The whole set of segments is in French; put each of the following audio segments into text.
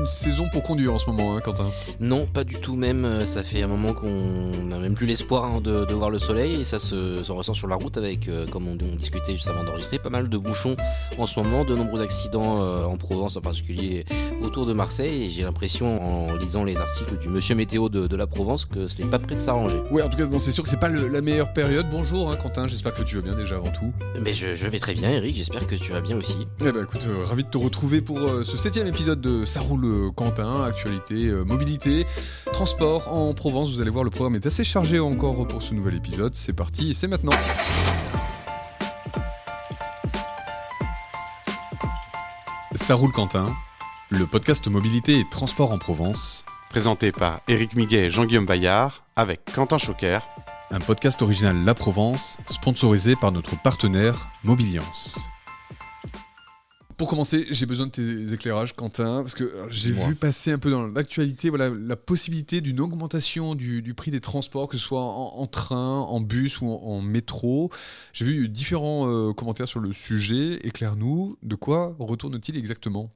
une saison pour conduire en ce moment, hein, Quentin. Non, pas du tout même. Ça fait un moment qu'on n'a même plus l'espoir de voir le soleil et ça se ressent sur la route avec, comme on discutait juste avant d'enregistrer, pas mal de bouchons en ce moment, de nombreux accidents en Provence en particulier autour de Marseille et j'ai l'impression en lisant les articles du monsieur météo de la Provence que ce n'est pas prêt de s'arranger. Ouais, en tout cas, non, c'est sûr que c'est pas la meilleure période. Bonjour, hein, Quentin, j'espère que tu vas bien déjà avant tout. Mais je vais très bien, Eric, j'espère que tu vas bien aussi. Eh ben écoute, ravi de te retrouver pour ce 7e épisode de Ça roule Quentin, actualité, mobilité, transport en Provence. Vous allez voir, le programme est assez chargé encore pour ce nouvel épisode. C'est parti, et c'est maintenant. Ça roule Quentin, le podcast mobilité et transport en Provence. Présenté par Éric Miguet et Jean-Guillaume Bayard, avec Quentin Choquer. Un podcast original La Provence, sponsorisé par notre partenaire Mobiliance. Pour commencer, j'ai besoin de tes éclairages, Quentin, parce que j'ai vu passer un peu dans l'actualité la possibilité d'une augmentation du prix des transports, que ce soit en train, en bus ou en métro. J'ai vu différents commentaires sur le sujet. Éclaire-nous, de quoi retourne-t-il exactement ?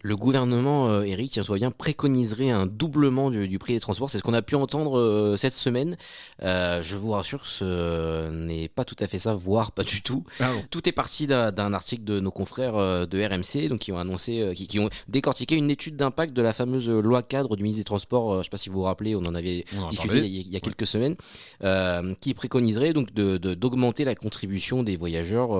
Le gouvernement, Eric, tiens-toi bien, préconiserait un doublement du prix des transports. C'est ce qu'on a pu entendre cette semaine. Je vous rassure, ce n'est pas tout à fait ça, voire pas du tout. Ah bon. Tout est parti d'un article de nos confrères de RMC, donc qui ont annoncé, qui ont décortiqué une étude d'impact de la fameuse loi cadre du ministre des Transports. Je ne sais pas si vous vous rappelez, on en avait discuté il y a quelques semaines, qui préconiserait donc d'augmenter la contribution des voyageurs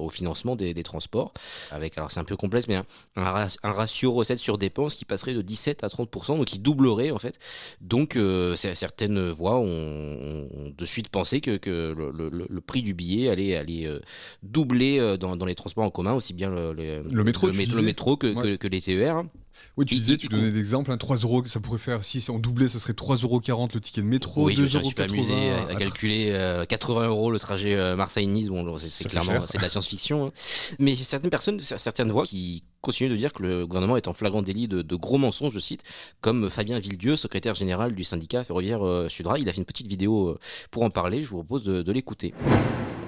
au financement des transports. Avec, alors c'est un peu complexe, mais un ratio recettes sur dépenses qui passerait de 17 à 30%, donc qui doublerait en fait. Donc certaines voix ont de suite pensé que le prix du billet allait doubler dans les transports en commun, aussi bien le métro que les TER. Oui, tu donnais des exemples, 3 €, ça pourrait faire, si on doublait, ça serait 3,40 € le ticket de métro, oui, 2,80 €. Je me suis amusé à calculer 80 € le trajet Marseille-Nice, bon, c'est clairement c'est de la science-fiction. Hein. Mais certaines voix qui continuent de dire que le gouvernement est en flagrant délit de gros mensonges, je cite, comme Fabien Villedieu, secrétaire général du syndicat ferroviaire Sudrail. Il a fait une petite vidéo pour en parler, je vous propose de l'écouter.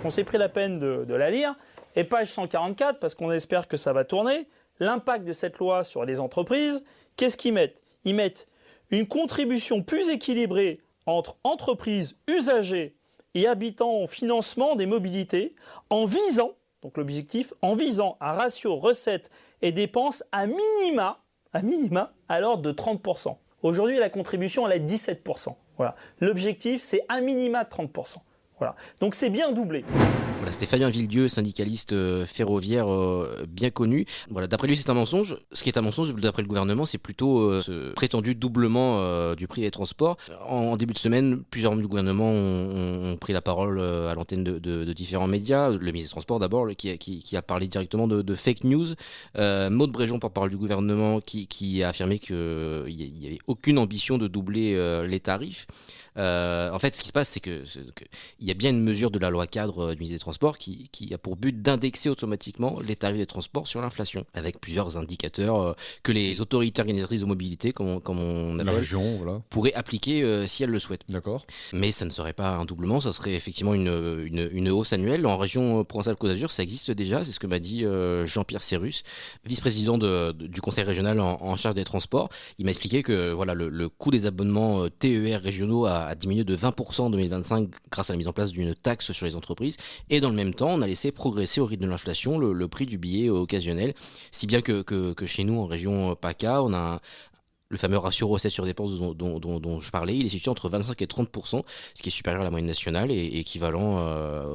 On s'est pris la peine de la lire, et page 144, parce qu'on espère que ça va tourner. L'impact de cette loi sur les entreprises, qu'est-ce qu'ils mettent ? Ils mettent une contribution plus équilibrée entre entreprises, usagers et habitants au financement des mobilités en visant, donc l'objectif, en visant un ratio recettes et dépenses à minima à l'ordre de 30%. Aujourd'hui, la contribution, elle est 17%. Voilà. L'objectif, c'est à minima 30%. Voilà. Donc c'est bien doublé. Voilà, c'était Fabien Villedieu, syndicaliste ferroviaire bien connu. Voilà, d'après lui, c'est un mensonge. Ce qui est un mensonge, d'après le gouvernement, c'est plutôt ce prétendu doublement du prix des transports. En début de semaine, plusieurs membres du gouvernement ont pris la parole à l'antenne de différents médias. Le ministre des Transports d'abord, qui a parlé directement de fake news. Maud Bréjon, porte-parole du gouvernement, qui a affirmé qu'il n'y avait aucune ambition de doubler les tarifs. En fait, ce qui se passe, c'est qu'il y a bien une mesure de la loi cadre du ministère des Transports qui a pour but d'indexer automatiquement les tarifs des transports sur l'inflation, avec plusieurs indicateurs que les autorités organisatrices de mobilité, comme on appelle, la région, voilà, pourraient appliquer si elles le souhaitent. D'accord. Mais ça ne serait pas un doublement, ça serait effectivement une hausse annuelle. En région Provence-Alpes-Côte d'Azur, ça existe déjà, c'est ce que m'a dit Jean-Pierre Cérus, vice-président du conseil régional en charge des transports. Il m'a expliqué que voilà, le coût des abonnements TER régionaux a diminué de 20% en 2025 grâce à la mise en place d'une taxe sur les entreprises. Et dans le même temps, on a laissé progresser au rythme de l'inflation le prix du billet occasionnel. Si bien que chez nous, en région PACA, on a le fameux ratio recettes sur dépenses dont je parlais, il est situé entre 25 et 30%, ce qui est supérieur à la moyenne nationale et équivalent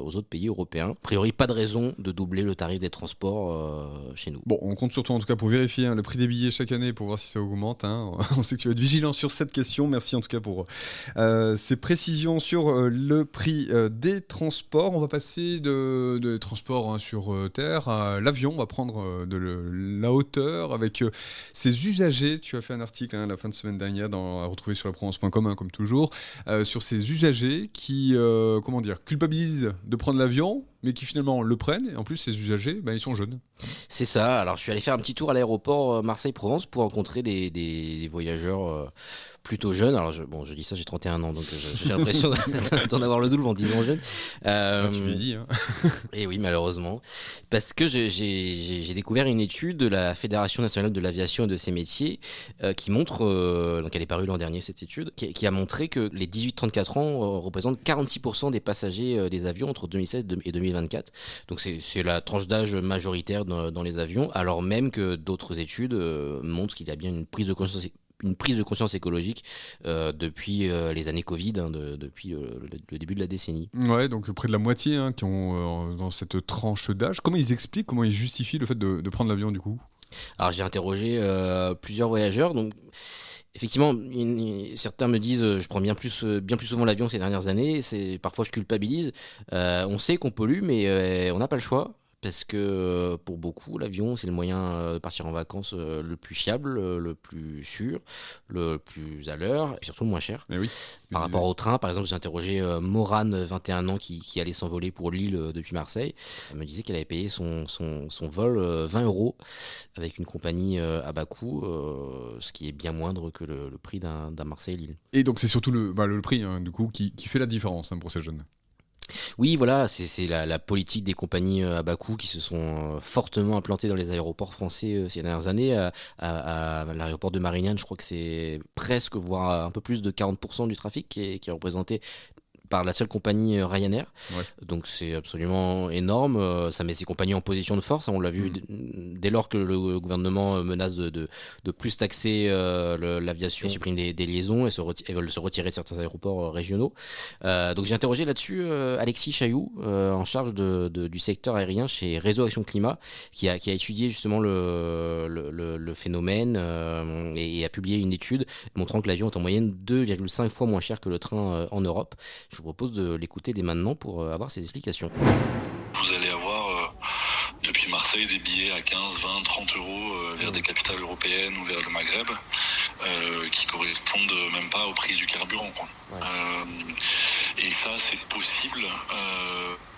aux autres pays européens. A priori, pas de raison de doubler le tarif des transports chez nous. Bon, on compte surtout en tout cas pour vérifier le prix des billets chaque année pour voir si ça augmente. On sait que tu vas être vigilant sur cette question. Merci en tout cas pour ces précisions sur le prix des transports. On va passer de transport sur terre à l'avion. On va prendre de la hauteur avec ses usagers. Tu as fait un article la fin de semaine dernière à retrouver sur laprovence.com comme toujours, sur ces usagers qui culpabilisent de prendre l'avion, mais qui finalement le prennent, et en plus, ces usagers, ils sont jeunes. C'est ça. Alors, je suis allé faire un petit tour à l'aéroport Marseille-Provence pour rencontrer des voyageurs plutôt jeunes. Alors, je dis ça, j'ai 31 ans, donc j'ai l'impression d'en avoir le double en disant jeune. Tu lui dis, hein. Et oui, malheureusement. Parce que j'ai découvert une étude de la Fédération nationale de l'aviation et de ses métiers qui montre, donc elle est parue l'an dernier cette étude, qui a montré que les 18-34 ans représentent 46% des passagers des avions entre 2016 et 2024. Donc c'est la tranche d'âge majoritaire dans les avions, alors même que d'autres études montrent qu'il y a bien une prise de conscience écologique depuis les années Covid, depuis le début de la décennie. Ouais, donc près de la moitié qui ont dans cette tranche d'âge. Comment ils expliquent, comment ils justifient le fait de prendre l'avion du coup ? Alors j'ai interrogé plusieurs voyageurs, donc effectivement, certains me disent je prends bien plus souvent l'avion ces dernières années, parfois je culpabilise. On sait qu'on pollue, mais on n'a pas le choix. Parce que pour beaucoup, l'avion, c'est le moyen de partir en vacances le plus fiable, le plus sûr, le plus à l'heure, et surtout le moins cher. Mais oui. Par rapport au train, par exemple, j'ai interrogé Morane, 21 ans, qui allait s'envoler pour Lille depuis Marseille. Elle me disait qu'elle avait payé son vol 20 € avec une compagnie à bas coût, ce qui est bien moindre que le prix d'un Marseille-Lille. Et donc c'est surtout le prix du coup, qui fait la différence pour ces jeunes. Oui, voilà, c'est la politique des compagnies à bas coût qui se sont fortement implantées dans les aéroports français ces dernières années. À l'aéroport de Marignane, je crois que c'est presque, voire un peu plus de 40% du trafic qui est représenté par la seule compagnie Ryanair. Ouais. Donc c'est absolument énorme. Ça met ces compagnies en position de force. On l'a vu dès lors que le gouvernement menace de plus taxer l'aviation, supprime des liaisons et veulent se retirer de certains aéroports régionaux. Donc j'ai interrogé là-dessus Alexis Chailloux, en charge du secteur aérien chez Réseau Action Climat, qui a étudié justement le phénomène et a publié une étude montrant que l'avion est en moyenne 2,5 fois moins cher que le train en Europe. Je vous propose de l'écouter dès maintenant pour avoir ses explications. Vous allez avoir depuis Marseille des billets à 15, 20, 30 € vers des capitales européennes ou vers le Maghreb qui correspondent même pas au prix du carburant, quoi. Ouais. Et ça, c'est possible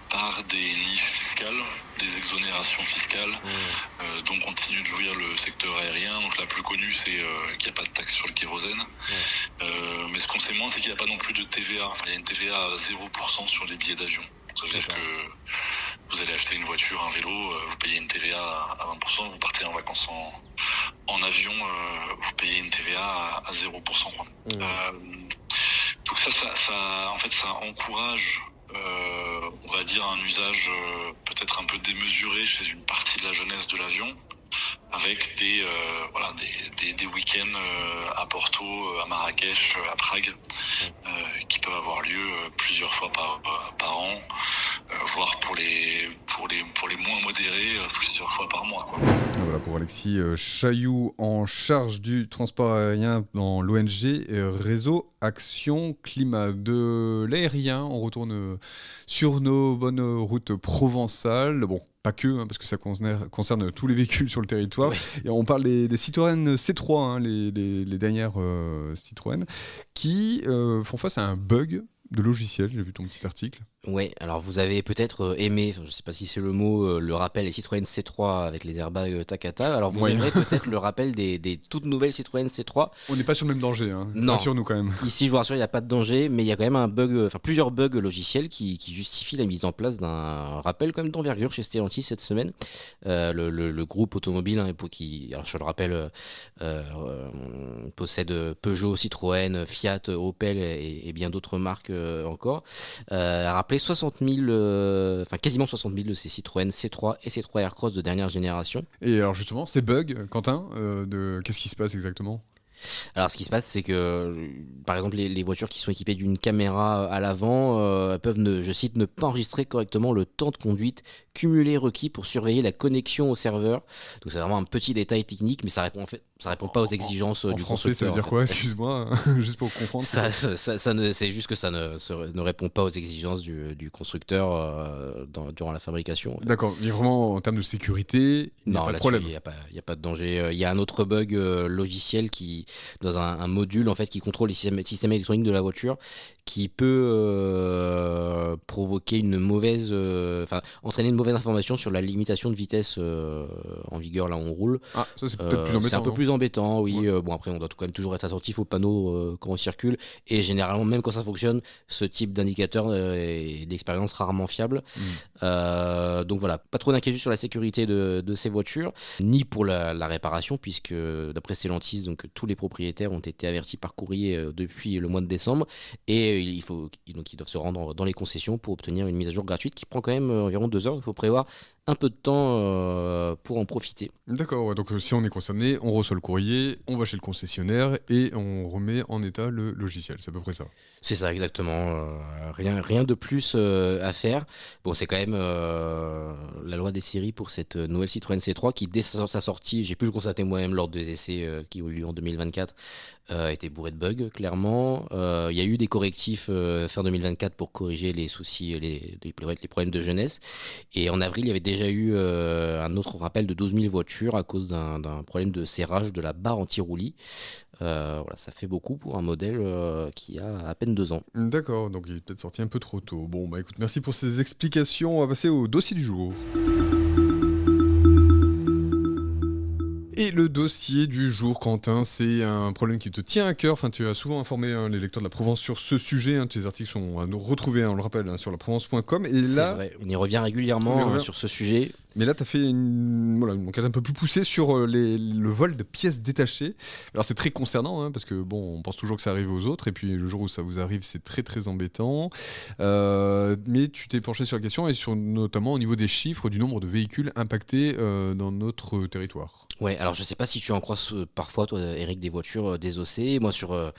par des niches fiscales, des exonérations fiscales dont continue de jouir le secteur aérien. Donc la plus connue, c'est qu'il n'y a pas de taxe sur le kérosène. Mais ce qu'on sait moins, c'est qu'il n'y a pas non plus de TVA. Enfin, il y a une TVA à 0% sur les billets d'avion. Ça veut dire que vous allez acheter une voiture, un vélo, vous payez une TVA à 20%, vous partez en vacances en avion, vous payez une TVA à 0%. Quoi. Donc ça, en fait, ça encourage on va dire un usage peut-être un peu démesuré chez une partie de la jeunesse de l'avion, avec des week-ends à Porto, à Marrakech, à Prague, qui peuvent avoir lieu plusieurs fois par an, voire pour les moins modérés, plusieurs fois par mois, quoi. Voilà pour Alexis Chailloux, en charge du transport aérien dans l'ONG Réseau Action Climat. De l'aérien, on retourne sur nos bonnes routes provençales. Bon, pas que, parce que ça concerne tous les véhicules sur le territoire. Oui. Et on parle des Citroën C3, les dernières Citroën, qui font face à un bug de logiciel. J'ai vu ton petit article. Ouais, alors vous avez peut-être aimé, je ne sais pas si c'est le mot, le rappel des Citroën C3 avec les airbags Takata. Alors vous aimerez peut-être le rappel des toutes nouvelles Citroën C3. On n'est pas sur le même danger, hein. Non. Rassure-nous quand même. Ici, je vous rassure, il n'y a pas de danger, mais il y a quand même plusieurs bugs logiciels qui justifient la mise en place d'un rappel quand même d'envergure chez Stellantis cette semaine. Le groupe automobile, qui, alors je le rappelle, possède Peugeot, Citroën, Fiat, Opel et bien d'autres marques encore, a rappelé quasiment 60 000 de ces Citroën C3 et C3 Aircross de dernière génération. Et alors justement, ces bugs, Quentin, qu'est-ce qui se passe exactement ? Alors ce qui se passe, c'est que par exemple les voitures qui sont équipées d'une caméra à l'avant peuvent, je cite, ne pas enregistrer correctement le temps de conduite cumulé requis pour surveiller la connexion au serveur. Donc c'est vraiment un petit détail technique, mais ça répond pas aux exigences du français, constructeur. Ça veut dire quoi ? Excuse-moi, juste pour comprendre. C'est juste que ça ne répond pas aux exigences du constructeur durant la fabrication. En fait. D'accord, mais vraiment en termes de sécurité, il n'y a pas de problème. Il n'y a pas de danger. Il y a un autre bug logiciel qui dans un module en fait qui contrôle les systèmes électroniques de la voiture, qui peut provoquer entraîner une mauvaise information sur la limitation de vitesse en vigueur là où on roule. Ah, ça c'est peut-être plus embêtant. C'est un peu plus embêtant, oui. Ouais. Bon, après on doit quand même toujours être attentif aux panneaux quand on circule, et généralement même quand ça fonctionne, ce type d'indicateur est d'expérience rarement fiable. Donc voilà, pas trop d'inquiétude sur la sécurité de ces voitures, ni pour la réparation, puisque d'après Stellantis, donc tous les propriétaires ont été avertis par courrier depuis le mois de décembre, et ils doivent se rendre dans les concessions pour obtenir une mise à jour gratuite qui prend quand même environ 2 heures. Il faut prévoir un peu de temps pour en profiter. D'accord, ouais, donc si on est concerné, on reçoit le courrier, on va chez le concessionnaire et on remet en état le logiciel, c'est à peu près ça. C'est ça, exactement. Rien de plus à faire. Bon, c'est quand même la loi des séries pour cette nouvelle Citroën C3 qui, dès sa sortie, j'ai pu le constater moi-même lors des essais qui ont eu lieu en 2024, était bourré de bugs, clairement. Il y a eu des correctifs fin 2024 pour corriger les soucis, les problèmes de jeunesse. Et en avril, il y avait déjà eu un autre rappel de 12 000 voitures à cause d'un problème de serrage de la barre anti-roulis. Voilà, ça fait beaucoup pour un modèle qui a à peine 2 ans. D'accord, donc il est peut-être sorti un peu trop tôt. Bon, bah écoute, merci pour ces explications. On va passer au dossier du jour. Et le dossier du jour, Quentin, c'est un problème qui te tient à cœur. Enfin, tu as souvent informé les lecteurs de la Provence sur ce sujet. Tes articles sont à nous retrouver, on le rappelle, sur laprovence.com. Et là, c'est vrai, on y revient régulièrement sur ce sujet. Mais là, tu as fait une enquête un peu plus poussée sur le vol de pièces détachées. Alors, c'est très concernant, parce que bon, on pense toujours que ça arrive aux autres. Et puis, le jour où ça vous arrive, c'est très, très embêtant. Mais tu t'es penché sur la question et notamment au niveau des chiffres du nombre de véhicules impactés dans notre territoire. Ouais, alors je sais pas si tu en croises parfois, toi, Eric, des voitures désossées. Moi, sur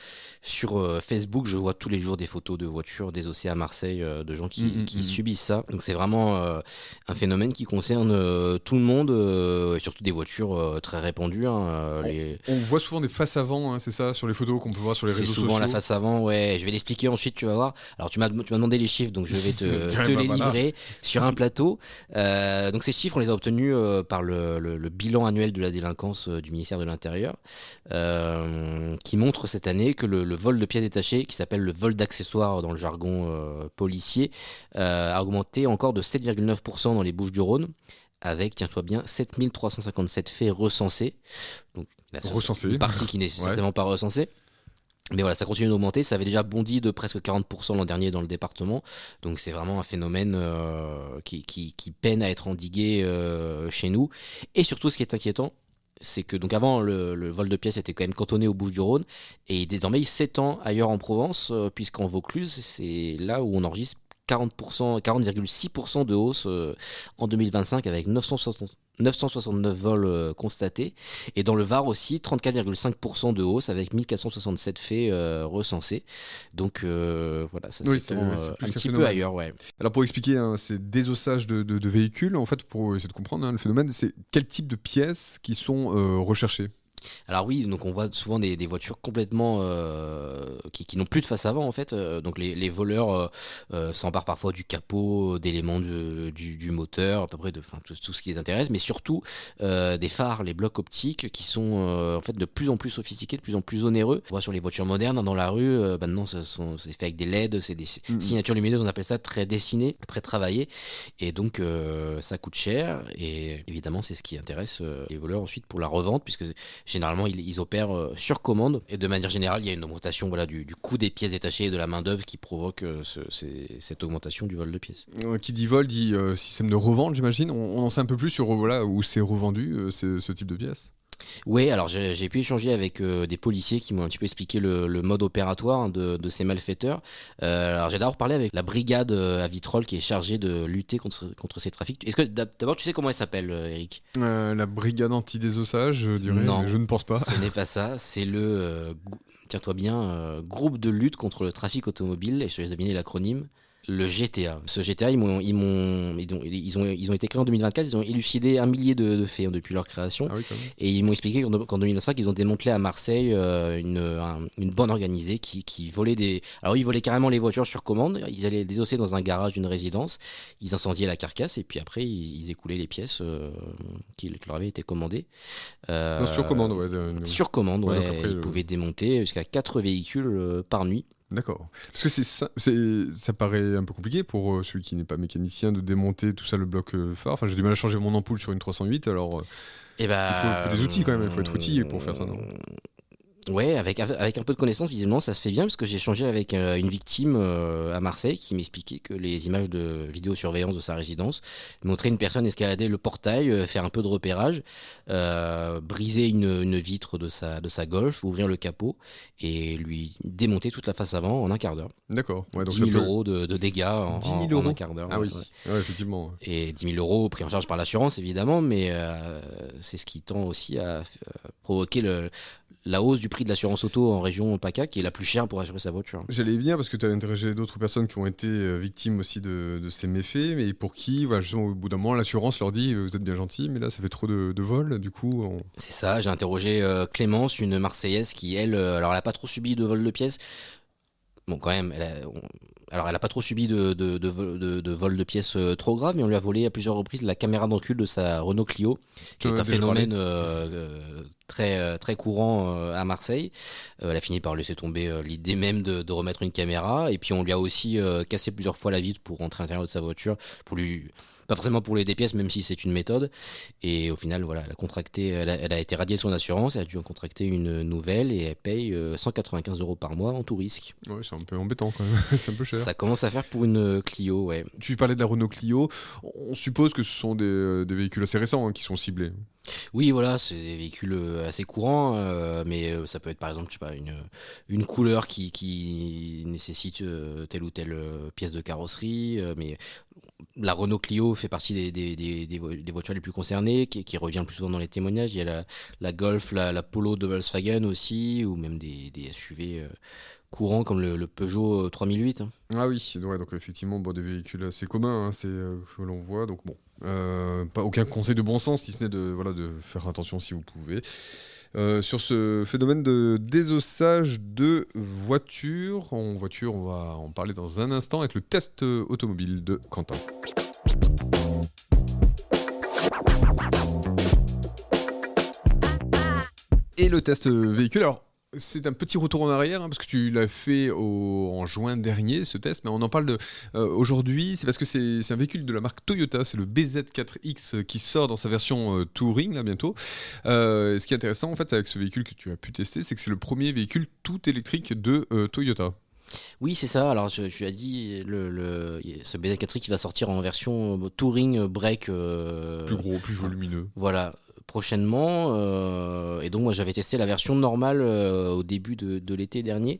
Facebook, je vois tous les jours des photos de voitures désossées à Marseille, de gens qui subissent ça. Donc c'est vraiment un phénomène qui concerne tout le monde, et surtout des voitures très répandues. On voit souvent des faces avant, c'est ça, sur les photos qu'on peut voir sur les réseaux sociaux. C'est souvent la face avant, ouais. Je vais l'expliquer ensuite, tu vas voir. Alors tu m'as demandé les chiffres, donc je vais te les livrer sur un plateau. Donc ces chiffres, on les a obtenus par le bilan annuel de la délinquance du ministère de l'Intérieur, qui montre cette année que le vol de pièces détachées, qui s'appelle le vol d'accessoires dans le jargon policier, a augmenté encore de 7,9% dans les Bouches-du-Rhône, avec, tiens-toi bien, 7357 faits recensés. Donc, une partie qui n'est certainement pas recensée. Mais voilà, ça continue d'augmenter. Ça avait déjà bondi de presque 40% l'an dernier dans le département. Donc c'est vraiment un phénomène qui peine à être endigué chez nous. Et surtout, ce qui est inquiétant, c'est que donc avant, le vol de pièces était quand même cantonné aux Bouches-du-Rhône. Et désormais, il s'étend ailleurs en Provence, puisqu'en Vaucluse, c'est là où on enregistre 40,6% de hausse en 2025, avec 969 vols constatés. Et dans le Var aussi, 34,5% de hausse, avec 1467 faits recensés. Donc voilà, ça s'étend un petit peu ailleurs. Ouais. Alors pour expliquer ces désossages de véhicules, en fait, pour essayer de comprendre le phénomène, c'est quel type de pièces qui sont recherchées ? Alors oui, donc on voit souvent des voitures complètement qui n'ont plus de face avant en fait. Donc les voleurs s'emparent parfois du capot, d'éléments du moteur, à peu près de tout ce qui les intéresse, mais surtout des phares, les blocs optiques qui sont en fait de plus en plus sophistiqués, de plus en plus onéreux. On voit sur les voitures modernes dans la rue, maintenant c'est fait avec des LED, c'est des signatures lumineuses, on appelle ça très dessinées, très travaillées, et donc ça coûte cher. Et évidemment c'est ce qui intéresse les voleurs ensuite pour la revente, puisque généralement, ils opèrent sur commande, et de manière générale, il y a une augmentation du coût des pièces détachées et de la main-d'œuvre qui provoque cette augmentation du vol de pièces. Qui dit vol dit système de revente, j'imagine. On en sait un peu plus sur où c'est revendu ce type de pièces. Oui, alors j'ai pu échanger avec des policiers qui m'ont un petit peu expliqué le mode opératoire de ces malfaiteurs. Alors j'ai d'abord parlé avec la brigade à Vitrolles qui est chargée de lutter contre ces trafics. Est-ce que d'abord tu sais comment elle s'appelle, Eric ? La brigade anti-désossage, je dirais. Non, je ne pense pas. Ce n'est pas ça, c'est le, tiens-toi bien, groupe de lutte contre le trafic automobile, et je te laisse deviner l'acronyme. Le GTA. Ce GTA, ils ont été créés en 2024, ils ont élucidé 1 millier de faits depuis leur création. Ah oui, quand même. Et ils m'ont expliqué qu'en 2025, ils ont démantelé à Marseille une bande organisée qui volait des. Alors, ils volaient carrément les voitures sur commande, ils allaient les désosser dans un garage d'une résidence, ils incendiaient la carcasse et puis après, ils écoulaient les pièces qui leur avaient été commandées. Non, sur commande, ouais. Sur commande, Ouais, ouais. donc après, Ils pouvaient démonter jusqu'à 4 véhicules par nuit. D'accord. Parce que ça paraît un peu compliqué pour celui qui n'est pas mécanicien de démonter tout ça, le bloc phare. Enfin, j'ai du mal à changer mon ampoule sur une 308, alors Et il faut des outils quand même, il faut être outillé pour faire ça, non? Ouais, avec un peu de connaissance, visiblement, ça se fait bien, parce que j'ai échangé avec une victime à Marseille qui m'expliquait que les images de vidéosurveillance de sa résidence montraient une personne escalader le portail, faire un peu de repérage, briser une vitre de sa Golf, ouvrir le capot et lui démonter toute la face avant en un quart d'heure. D'accord. Ouais, donc 10 000 euros de dégâts 10 000 en euros un quart d'heure. Ah oui, ouais. ouais, effectivement. Et 10 000 euros pris en charge par l'assurance, évidemment, mais c'est ce qui tend aussi à provoquer la hausse du prix de l'assurance auto en région PACA, qui est la plus chère pour assurer sa voiture. J'allais y venir parce que tu as interrogé d'autres personnes qui ont été victimes aussi de ces méfaits, mais pour qui, voilà, justement, au bout d'un moment, l'assurance leur dit vous êtes bien gentil, mais là, ça fait trop de vols, du coup. C'est ça, j'ai interrogé Clémence, une Marseillaise qui, elle, alors elle n'a pas trop subi de vol de pièces. Bon, quand même, elle a pas trop subi de vol de pièces trop grave, mais on lui a volé à plusieurs reprises la caméra d'encul de sa Renault Clio, qui est un phénomène très, très courant à Marseille. Elle a fini par laisser tomber l'idée même de remettre une caméra, et puis on lui a aussi cassé plusieurs fois la vitre pour rentrer à l'intérieur de sa voiture, pas forcément pour les des pièces, même si c'est une méthode. Et au final, voilà, elle a été radiée de son assurance, elle a dû en contracter une nouvelle et elle paye 195 € par mois en tout risque. Ouais, c'est un peu embêtant quand même, c'est un peu cher. Ça commence à faire pour une Clio, ouais. Tu parlais de la Renault Clio, on suppose que ce sont des véhicules assez récents qui sont ciblés. Oui, voilà, c'est des véhicules assez courants, mais ça peut être par exemple, je sais pas, une couleur qui nécessite telle ou telle pièce de carrosserie, mais la Renault Clio fait partie des voitures les plus concernées, qui revient le plus souvent dans les témoignages. Il y a la Golf, la Polo de Volkswagen aussi, ou même des SUV courants comme le Peugeot 3008. Hein. Ah oui, ouais, donc effectivement, des véhicules assez communs, c'est que l'on voit, donc bon. Pas aucun conseil de bon sens, si ce n'est de faire attention si vous pouvez. Sur ce phénomène de désossage de voitures, on va en parler dans un instant avec le test automobile de Quentin. Et le test véhicule, alors c'est un petit retour en arrière, parce que tu l'as fait en juin dernier, ce test, mais on en parle aujourd'hui, c'est parce que c'est un véhicule de la marque Toyota, c'est le BZ4X qui sort dans sa version Touring, là, bientôt. Ce qui est intéressant, en fait, avec ce véhicule que tu as pu tester, c'est que c'est le premier véhicule tout électrique de Toyota. Oui, c'est ça. Alors, tu as dit, ce BZ4X qui va sortir en version Touring Break. Plus gros, plus volumineux. Voilà. Prochainement, et donc moi j'avais testé la version normale au début de l'été dernier.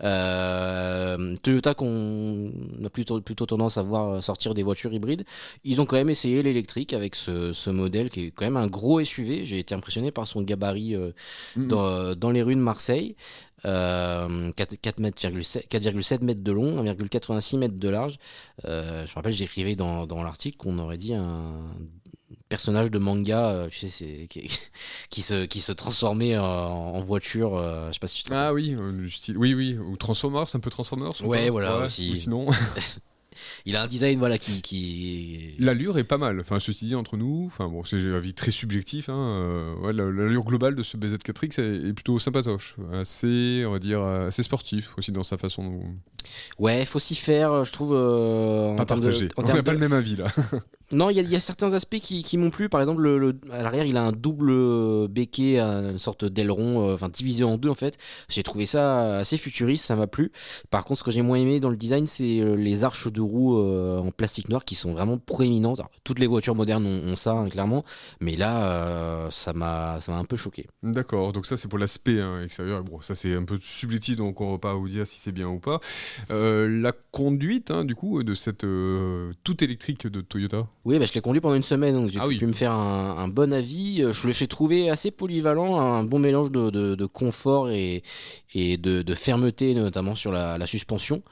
Toyota, qu'on a plutôt tendance à voir sortir des voitures hybrides, ils ont quand même essayé l'électrique avec ce modèle qui est quand même un gros SUV. J'ai été impressionné par son gabarit dans les rues de Marseille. 4,7 mètres de long, 1,86 mètres de large. Je me rappelle, j'écrivais dans l'article qu'on aurait dit un personnage de manga, tu sais, qui se transformait en voiture. Je sais pas si tu te rappelles. Ah oui, du style, oui, ou Transformers, un peu Transformers. Ouais, voilà, aussi. Ou sinon. Il a un design qui... L'allure est pas mal, enfin ceci dit entre nous, enfin bon, c'est un avis très subjectif, ouais, l'allure globale de ce BZ4X est plutôt sympatoche, assez, on va dire, assez sportif aussi dans sa façon. Ouais, faut s'y faire, je trouve. Pas partagé. On n'a pas le même avis là. Non, il y a certains aspects qui m'ont plu. Par exemple, à l'arrière, il a un double béquet, une sorte d'aileron, divisé en deux en fait. J'ai trouvé ça assez futuriste, ça m'a plu. Par contre, ce que j'ai moins aimé dans le design, c'est les arches de roues en plastique noir qui sont vraiment proéminentes. Alors, toutes les voitures modernes ont ça, hein, clairement. Mais là, ça m'a un peu choqué. D'accord, donc ça c'est pour l'aspect extérieur. Bon, ça c'est un peu subjectif, donc on va pas vous dire si c'est bien ou pas. La conduite, du coup, de cette tout électrique de Toyota. Oui, je l'ai conduit pendant une semaine, donc j'ai pu me faire un bon avis. Je l'ai trouvé assez polyvalent, un bon mélange de confort et de fermeté, notamment sur la suspension.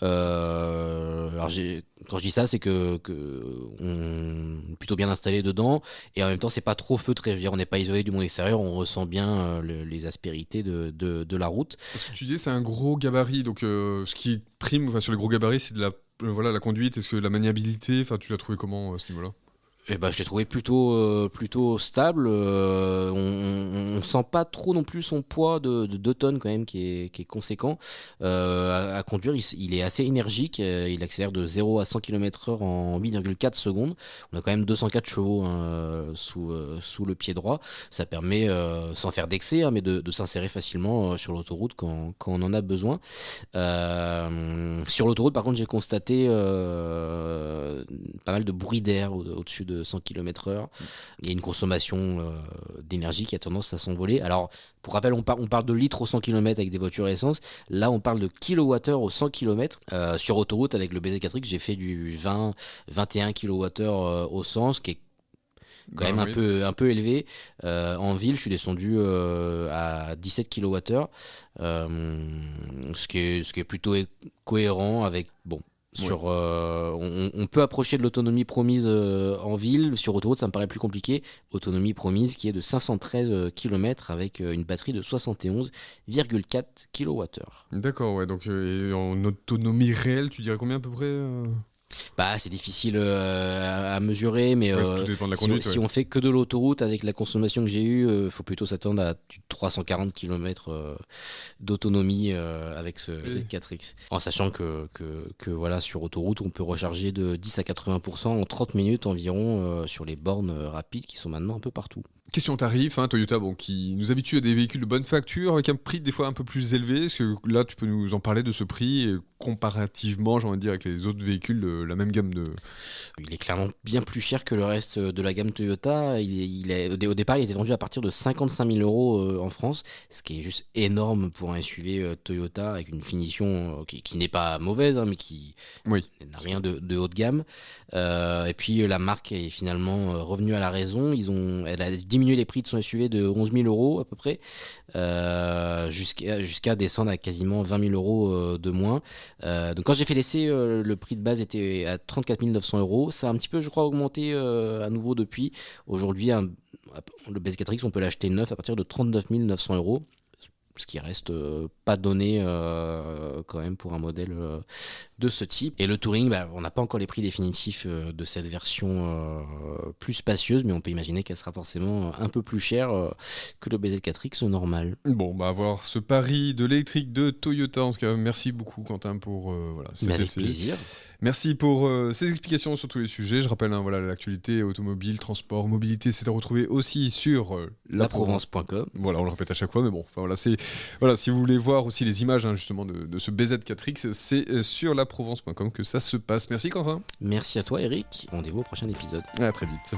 Alors quand je dis ça, c'est que on est plutôt bien installé dedans, et en même temps c'est pas trop feutré. Je veux dire, on n'est pas isolé du monde extérieur, on ressent bien les aspérités de la route. Parce que tu disais c'est un gros gabarit, donc ce qui prime sur les gros gabarits, c'est de la conduite. Est-ce que la maniabilité, tu l'as trouvé comment à ce niveau-là? Je l'ai trouvé plutôt stable. On sent pas trop non plus son poids de 2 tonnes quand même, qui est conséquent. À conduire, il est assez énergique. Il accélère de 0 à 100 km/h en 8,4 secondes. On a quand même 204 chevaux sous le pied droit. Ça permet, sans faire d'excès, mais de s'insérer facilement sur l'autoroute quand on en a besoin. Sur l'autoroute, par contre, j'ai constaté pas mal de bruit d'air au-dessus de 100 km/h. Il y a une consommation d'énergie qui a tendance à s'envoler. Alors, pour rappel, on parle de litres au 100 km avec des voitures essence. Là, on parle de kilowattheure au 100 km. Sur autoroute, avec le BZ4X, j'ai fait du 20-21 kWh au 100, ce qui est quand même un peu élevé. En ville, je suis descendu à 17 kWh, ce qui est plutôt cohérent avec... on peut approcher de l'autonomie promise en ville. Sur autoroute, ça me paraît plus compliqué. Autonomie promise qui est de 513 km avec une batterie de 71,4 kWh. D'accord, donc en autonomie réelle, tu dirais combien à peu près c'est difficile à mesurer, mais tout dépend de la conduite, si on fait que de l'autoroute, avec la consommation que j'ai eue, faut plutôt s'attendre à 340 km d'autonomie avec ce Z4X. En sachant que voilà, sur autoroute, on peut recharger de 10 à 80% en 30 minutes environ sur les bornes rapides qui sont maintenant un peu partout. Question tarif, Toyota qui nous habitue à des véhicules de bonne facture avec un prix des fois un peu plus élevé. Est-ce que là tu peux nous en parler de ce prix comparativement, j'ai envie de dire, avec les autres véhicules de la même gamme de... Il est clairement bien plus cher que le reste de la gamme Toyota. Au départ, il était vendu à partir de 55 000 € en France, ce qui est juste énorme pour un SUV Toyota avec une finition qui n'est pas mauvaise, mais qui n'a rien de haut de gamme. Et puis la marque est finalement revenue à la raison. Elle a diminué les prix de son SUV de 11 000 € à peu près, jusqu'à descendre à quasiment 20 000 € de moins. Donc quand j'ai fait l'essai, le prix de base était à 34 900 €. Ça a un petit peu, je crois, augmenté à nouveau depuis. Aujourd'hui, le BZ4X, on peut l'acheter neuf à partir de 39 900 €. Ce qui reste pas donné quand même pour un modèle de ce type. Et le Touring, on n'a pas encore les prix définitifs de cette version plus spacieuse, mais on peut imaginer qu'elle sera forcément un peu plus chère que le BZ4X normal. Bon, à voir ce pari de l'électrique de Toyota. En tout cas, merci beaucoup Quentin pour cet avec essai. Plaisir. Merci pour ces explications sur tous les sujets. Je rappelle, l'actualité automobile, transport, mobilité, c'est à retrouver aussi sur laprovence.com. Voilà, on le répète à chaque fois, mais bon, si vous voulez voir aussi les images justement de ce BZ4X, c'est sur laprovence.com que ça se passe. Merci Quentin. Merci à toi Eric. Rendez-vous au prochain épisode. À très vite.